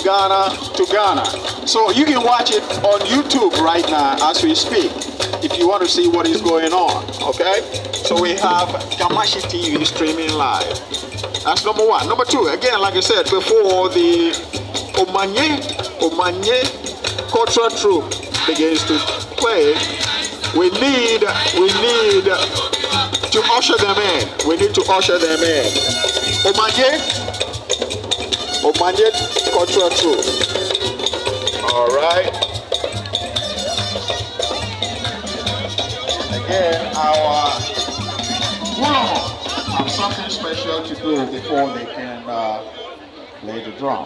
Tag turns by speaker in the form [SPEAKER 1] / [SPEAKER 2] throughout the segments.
[SPEAKER 1] Ghana to Ghana. So you can watch it on YouTube right now as we speak if you want to see what is going on, okay? So we have Kamashi TV streaming live. That's number one. Number two, again, like I said before, the Omanye cultural troupe begins to play, we need to usher them in. We need to usher them in. Omanye cultural troupe. All right. Again, our Ulomo have something special to do before they can play the drum.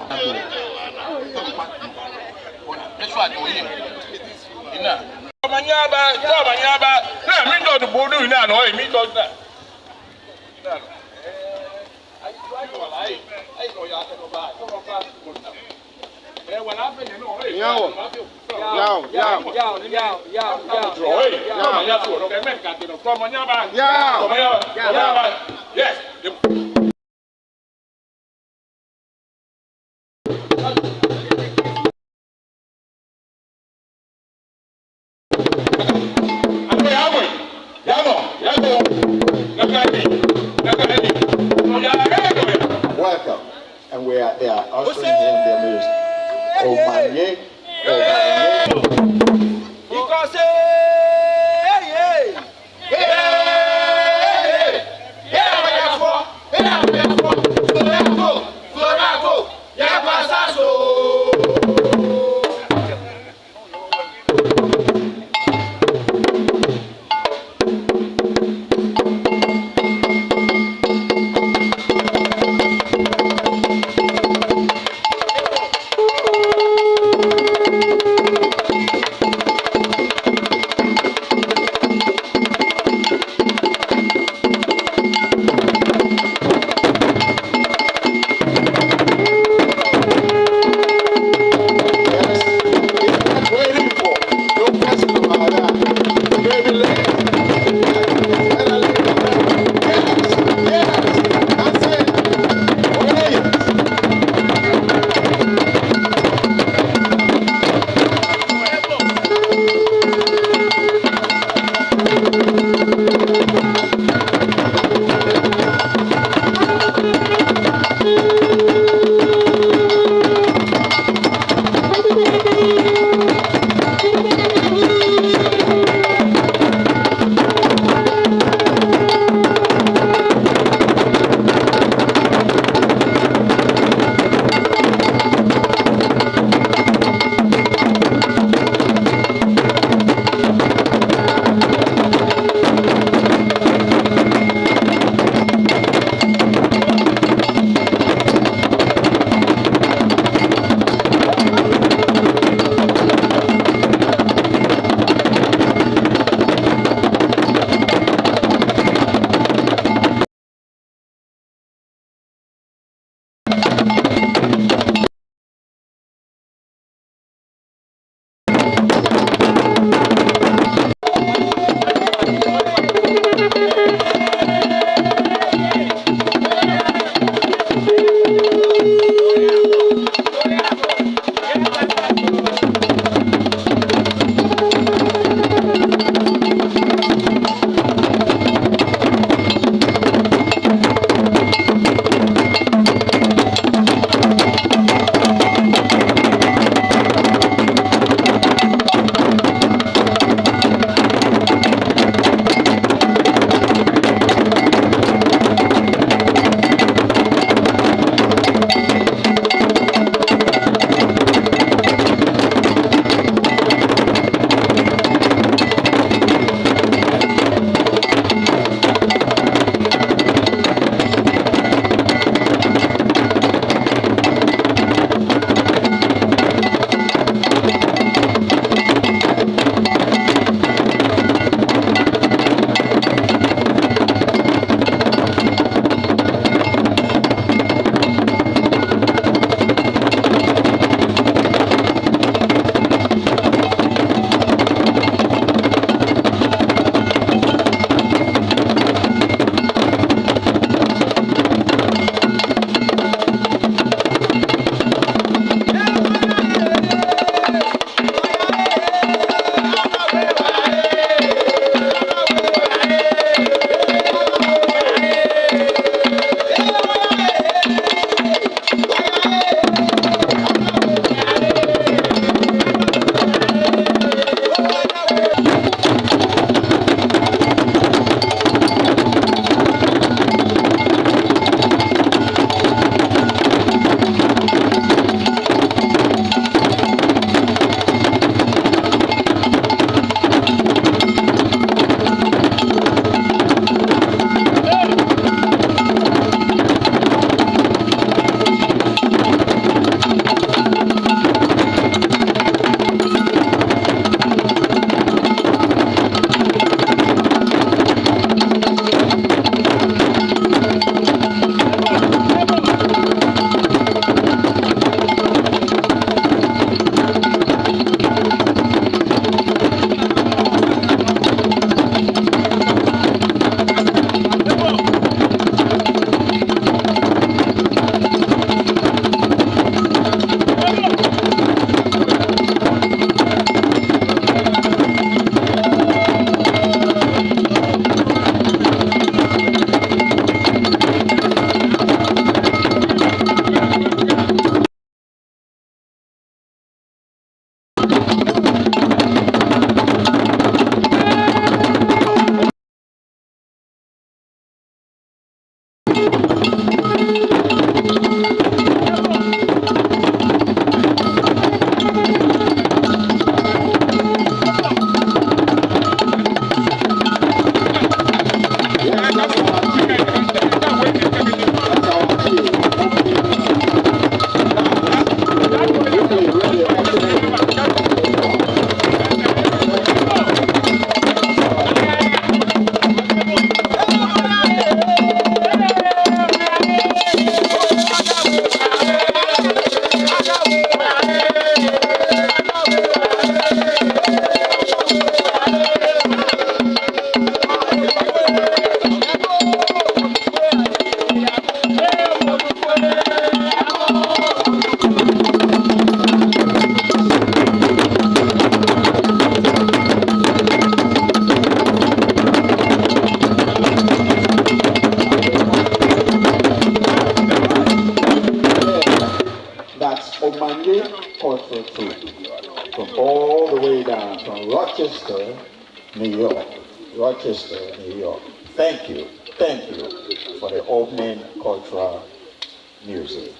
[SPEAKER 1] Yes. Welcome, and we are there ushering in their music. Omanye, from Rochester, New York. Rochester, New York. Thank you for the opening cultural music.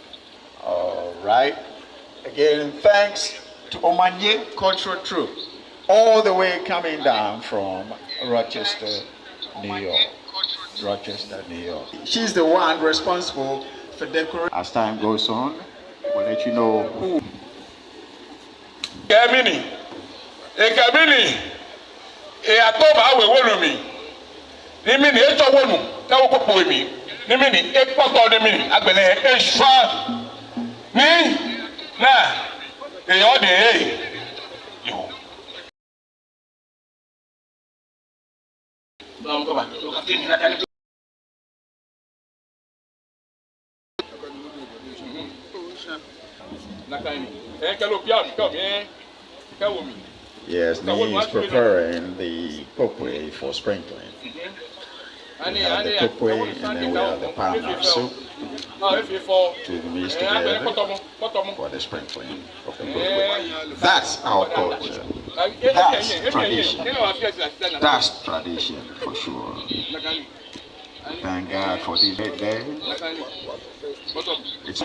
[SPEAKER 1] All right. Again, thanks to Omanye Cultural Troupe, all the way coming down from Rochester, New York. Rochester, New York. She's the one responsible for decorating. As time goes on, we'll let you know who.
[SPEAKER 2] Kamini, atoba we wolumi. Nimini eto wonu, tawo popo emi. Nimini epoto nimini agbele esfa. Ni na eyo de yo. Vamos ko ba.
[SPEAKER 1] Yes, he's preparing the kokwe for sprinkling. We have the kokwe and then we have the pound of soup to mix together for the sprinkling of the kokwe. That's our culture. That's tradition. That's tradition for sure. Thank God for this great day. It's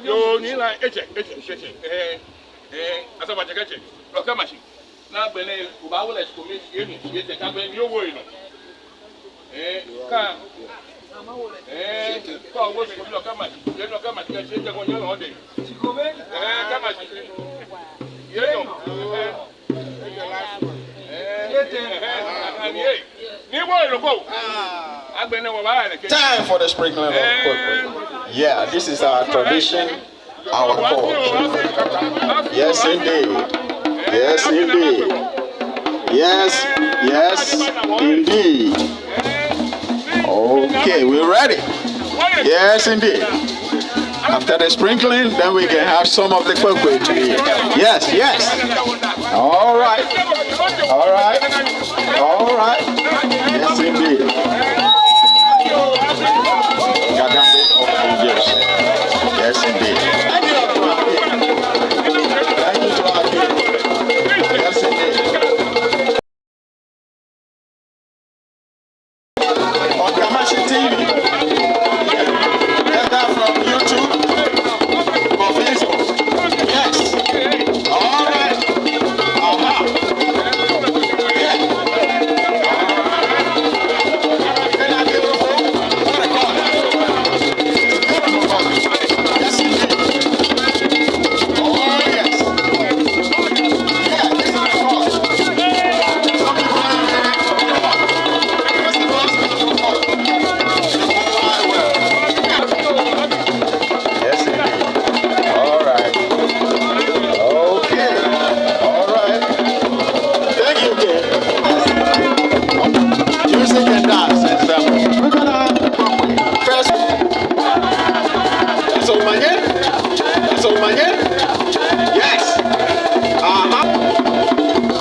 [SPEAKER 2] yo ni la eche asaba chekeche lo kamashi na bene uba wole skomi yenu yete ka bene yo wo ino ka ko wo skomi lo kamashi yenu kamashi ka cheche ko nyo ode skomi kamashi yenu
[SPEAKER 1] time for the sprinkling of kokwe. Yeah, this is our tradition, our culture. Yes, indeed. Yes, indeed. Yes, indeed. Okay, we're ready. Yes, indeed. After the sprinkling, then we can have some of the kokwe to eat. Yes. All right. Yes, indeed. Yes, indeed. Thank you to our king. Yes, indeed. On Kamashi TV, get that from YouTube or Facebook. Yes. All right. Yes.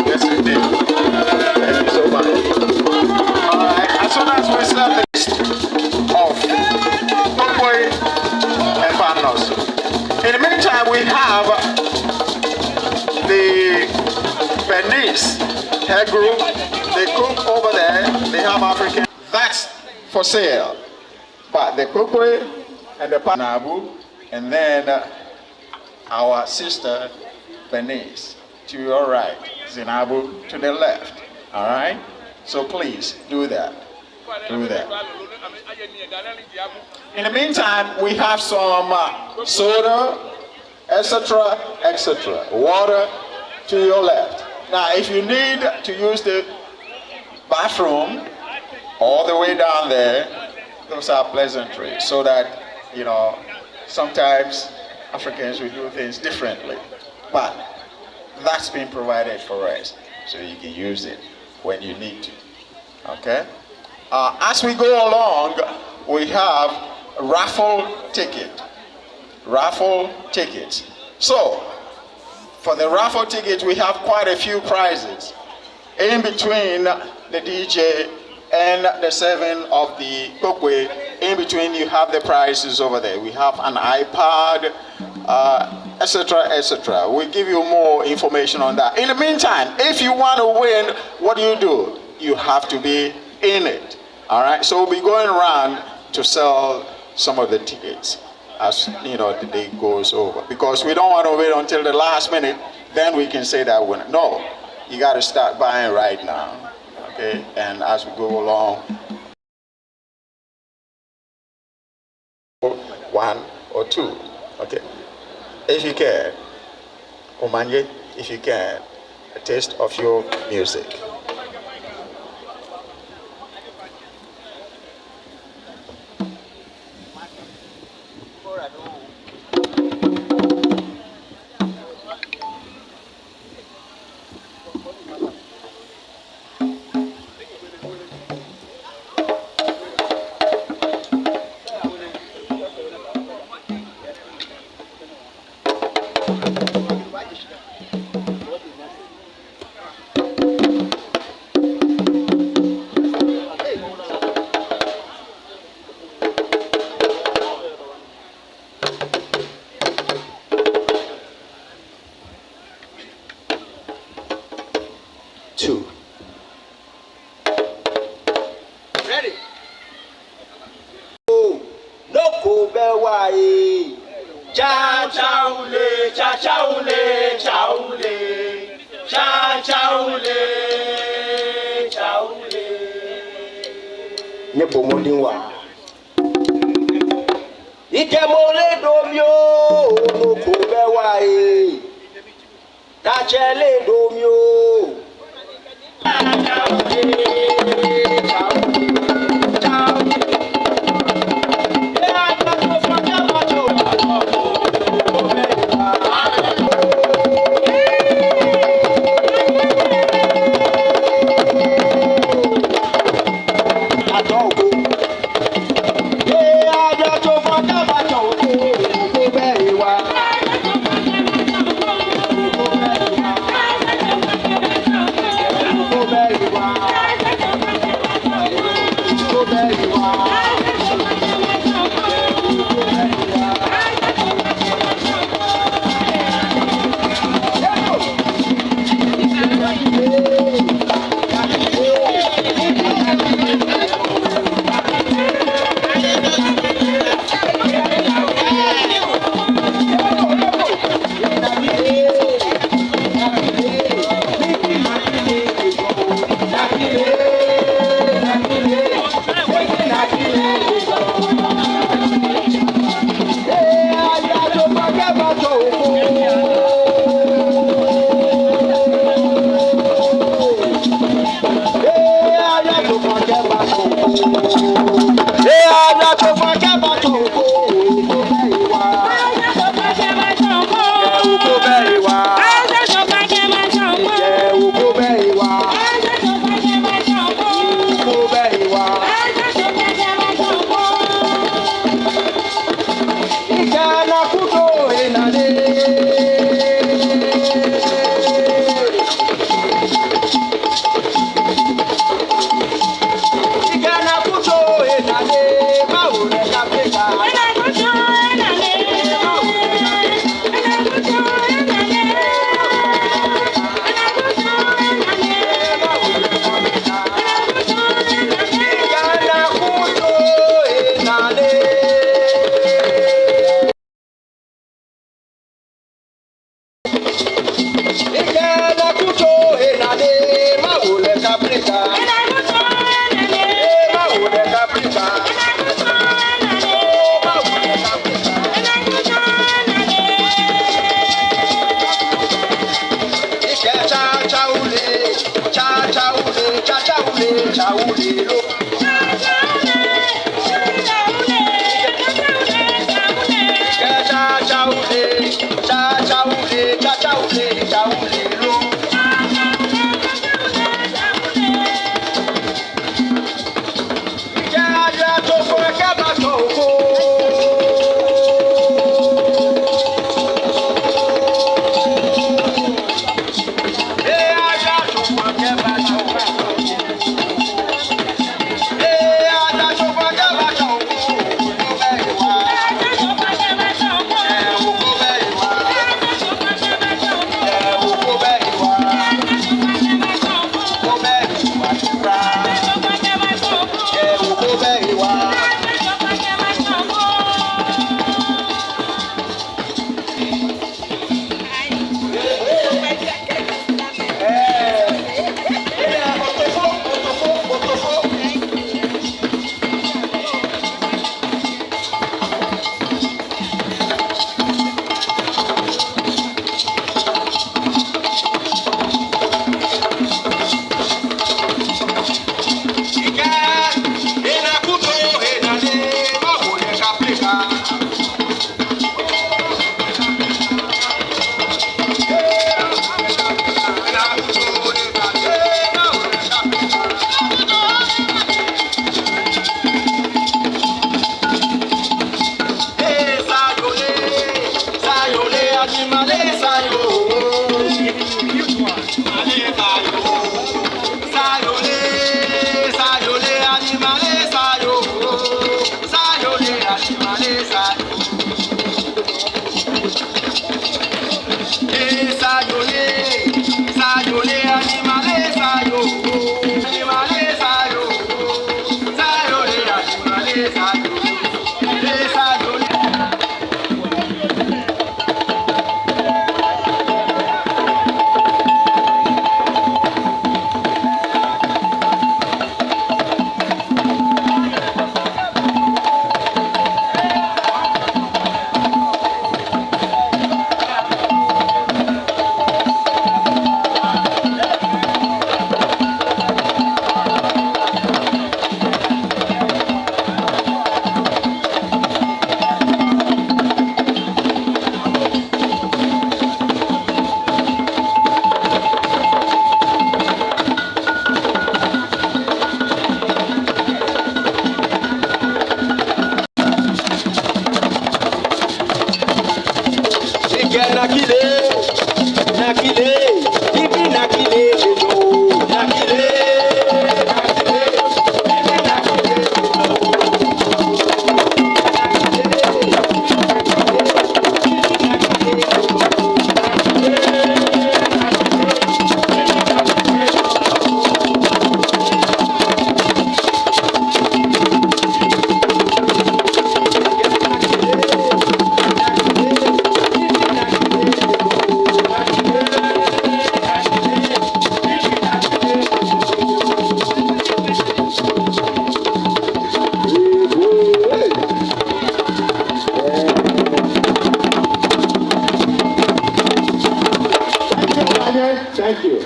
[SPEAKER 1] Yes, indeed. Thank you so much. All right. As soon as we serve the list of kokwe and panos. In the meantime, we have the Beninese hair group. They cook over there. They have African. That's for sale. But the kokwe and the panabu, and then our sister Beninese to your right, Zinabu to the left. All right? So please do that. Do that. In the meantime, we have some soda, etc., etc. Water to your left. Now, if you need to use the bathroom all the way down there, those are pleasantries, so that you know, sometimes Africans will do things differently, but that's been provided for us, so you can use it when you need to. Okay? As we go along, we have raffle tickets. So, for the raffle tickets, we have quite a few prizes. In between the DJ and the serving of the cookway, in between you have the prizes over there. We have an iPad, etc., etc. We'll give you more information on that. In the meantime, if you want to win, what do? You have to be in it. All right, so we'll be going around to sell some of the tickets as you know the day goes over, because we don't want to wait until the last minute, then we can say that winner. No, you got to start buying right now. Okay, and as we go along, 1 or 2. Okay, if you can, Omanye, if you can, a taste of your music.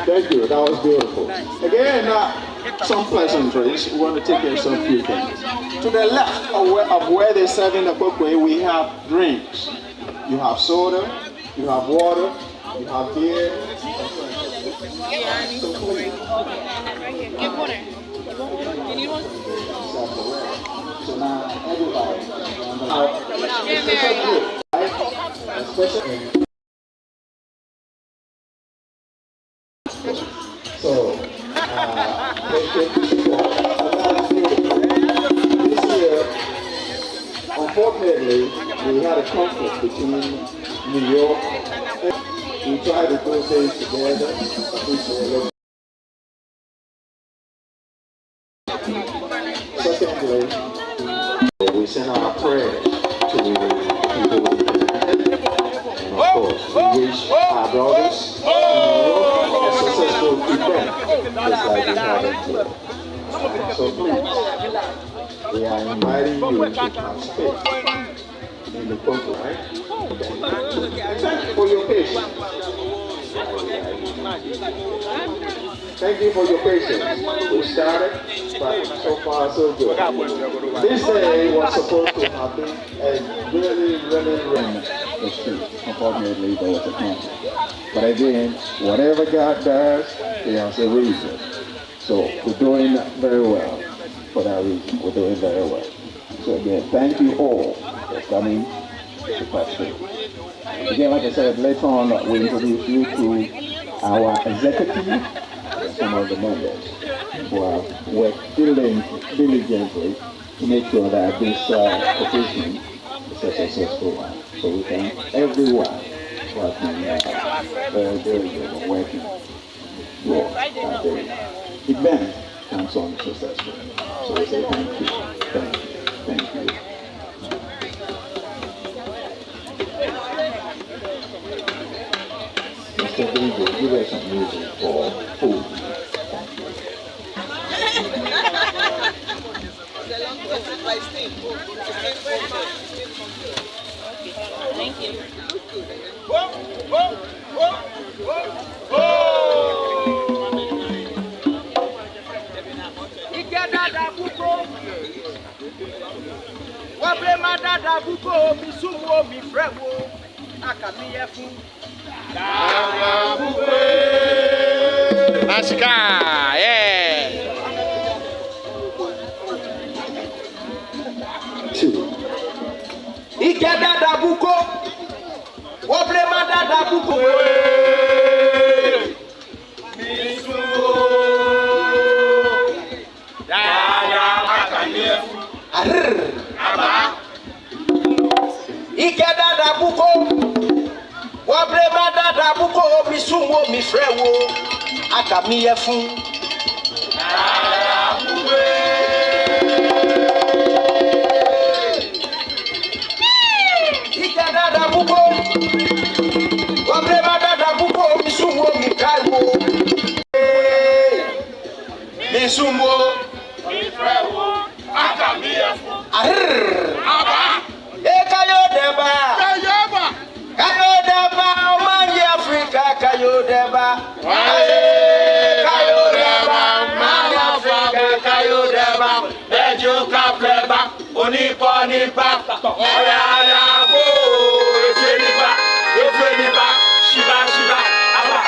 [SPEAKER 1] Thank you. That was beautiful. Again, some pleasantries. We want to take care of some few things. To the left of where they're serving the cookway, we have drinks. You have soda, you have water, you have beer.
[SPEAKER 3] Get water. You need one?
[SPEAKER 1] So now everybody. So, this year, unfortunately, we had a conflict between New York. We tried to do things together. Secondly, we send our prayers to the people. And of course, we wish our brothers a successful event just like we had it here. So please, we are inviting you to participate in the program, right? Thank you for your patience. Thank you for your patience. We started, but so far so good. This day was supposed to have been a really
[SPEAKER 4] the street. Unfortunately, there was a conflict. But again, whatever God does, He has a reason. So we're doing very well for that reason. We're doing very well. So again, thank you all for coming to participate. Again, like I said, later on, we introduce you to our executive and some of the members who have worked diligently to make sure that this occasion is a successful one. So we thank everyone who has been very diligent in working towards that the event comes on successful. So we say thank you, thank you, thank you. Mr. David, give us some music for food.
[SPEAKER 3] Thank you.
[SPEAKER 2] Nasika, yeah.
[SPEAKER 1] Ikeda buko, woblema dada buko.
[SPEAKER 5] Ikeda da buko. Wabreba da buko mi sumo mi frewo. Aka mi yefun. Ikeda da buko. Wabreba da buko mi sumo mi kaiwo. Mi sumo mi frewo. Aka mi yefun. Aba. Ekayodeba. Kayodeba, Omani Africa, Kayodeba. Kayodeba, Omani Africa, Kayodeba. Bejo Kapleba, Oniponipa, Oyayabo, Efeniba, Shiba, Aba.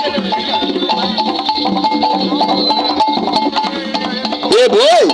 [SPEAKER 5] Hey boy.